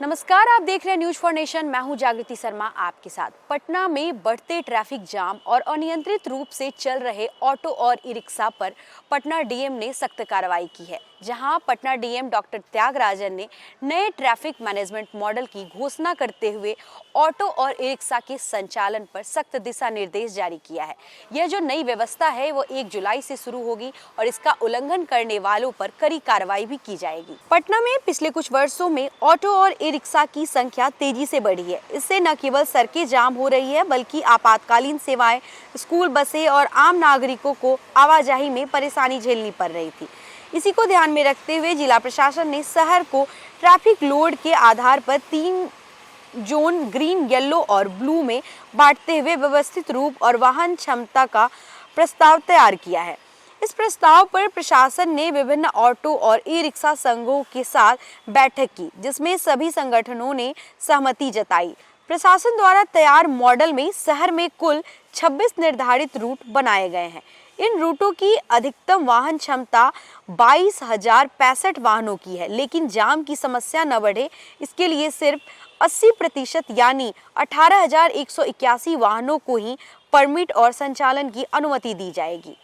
नमस्कार, आप देख रहे हैं न्यूज फॉर नेशन। मैं हूं जागृति शर्मा आपके साथ। पटना में बढ़ते ट्रैफिक जाम और अनियंत्रित रूप से चल रहे ऑटो और ई रिक्शा पर पटना डीएम ने सख्त कार्रवाई की है। जहां पटना डीएम डॉक्टर त्यागराजन ने नए ट्रैफिक मैनेजमेंट मॉडल की घोषणा करते हुए ऑटो और ई रिक्शा के संचालन पर सख्त दिशा निर्देश जारी किया है। यह जो नई व्यवस्था है वो 1 जुलाई से शुरू होगी और इसका उल्लंघन करने वालों पर कड़ी कार्रवाई भी की जाएगी। पटना में पिछले कुछ वर्षों में ऑटो और ई रिक्शा की संख्या तेजी से बढ़ी है। इससे न केवल सड़कें जाम हो रही है बल्कि आपातकालीन सेवाएं, स्कूल बसें और आम नागरिकों को आवाजाही में परेशानी झेलनी पड़ रही थी। इसी को ध्यान में रखते हुए जिला प्रशासन ने शहर को ट्रैफिक लोड के आधार पर 3 जोन ग्रीन, येलो और ब्लू में बांटते हुए व्यवस्थित रूप और वाहन क्षमता का प्रस्ताव तैयार किया है। इस प्रस्ताव पर प्रशासन ने विभिन्न ऑटो और ई रिक्शा संघों के साथ बैठक की, जिसमें सभी संगठनों ने सहमति जताई। प्रशासन द्वारा तैयार मॉडल में शहर में कुल 26 निर्धारित रूट बनाए गए हैं। इन रूटों की अधिकतम वाहन क्षमता 22,065 वाहनों की है, लेकिन जाम की समस्या न बढ़े इसके लिए सिर्फ 80% यानी 18,181 वाहनों को ही परमिट और संचालन की अनुमति दी जाएगी।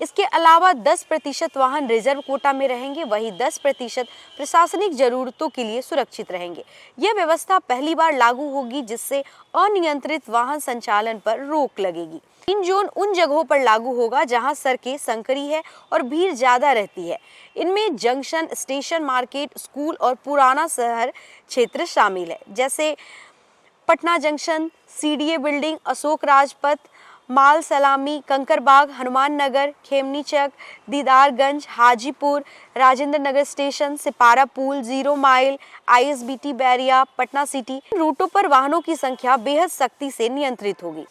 इसके अलावा 10% वाहन रिजर्व कोटा में रहेंगे, वहीं 10% प्रशासनिक जरूरतों के लिए सुरक्षित रहेंगे। यह व्यवस्था पहली बार लागू होगी जिससे अनियंत्रित वाहन संचालन पर रोक लगेगी। 3 जोन उन जगहों पर लागू होगा जहां सड़कें संकरी है और भीड़ ज्यादा रहती है। इनमें जंक्शन, स्टेशन, मार्केट, स्कूल और पुराना शहर क्षेत्र शामिल है, जैसे Patna junction, CDA building, Ashok Rajpath, Mal Salami, Kankarbagh, Hanuman Nagar, Khemnichak, Didarganj, Hajipur, Rajendra Nagar station, Sipara पुल, 0 mile, ISBT Bairia, Patna city. रूटों पर वाहनों की संख्या बेहद सख्ती से नियंत्रित होगी।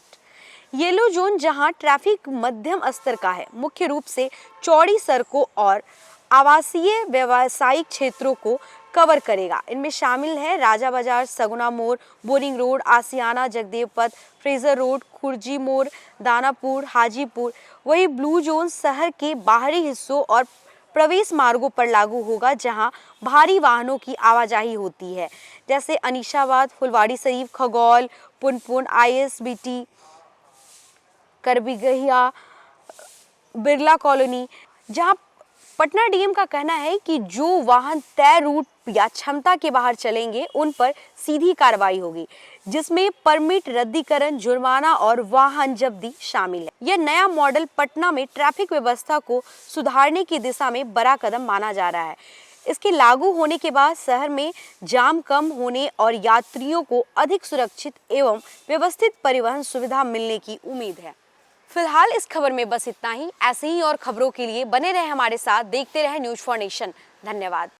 येलो जोन जहां ट्रैफिक मध्यम स्तर का है, मुख्य रूप से चौड़ी सड़कों और आवासीय व्यावसायिक क्षेत्रों को कवर करेगा। इनमें शामिल है राजा बाजार, सगुना मोड़, बोरिंग रोड, आसियाना, जगदेव पथ, फ्रेजर रोड, खुर्जी मोड़, दानापुर, हाजीपुर। वही ब्लू जोन शहर के बाहरी हिस्सों और प्रवेश मार्गों पर लागू होगा जहां भारी वाहनों की आवाजाही होती है, जैसे अनीशाबाद, फुलवाड़ी शरीफ, खगौल, पुनपुन, आईएसबीटी, करबिगहिया, बिरला कॉलोनी। जहां पटना डीएम का कहना है कि जो वाहन तय रूट या क्षमता के बाहर चलेंगे उन पर सीधी कार्रवाई होगी, जिसमें परमिट रद्दीकरण, जुर्माना और वाहन जब्ती शामिल है। यह नया मॉडल पटना में ट्रैफिक व्यवस्था को सुधारने की दिशा में बड़ा कदम माना जा रहा है। इसके लागू होने के बाद शहर में जाम कम होने और यात्रियों को अधिक सुरक्षित एवं व्यवस्थित परिवहन सुविधा मिलने की उम्मीद है। फिलहाल इस खबर में बस इतना ही। ऐसे ही और खबरों के लिए बने रहे हमारे साथ, देखते रहे न्यूज फॉर नेशन। धन्यवाद।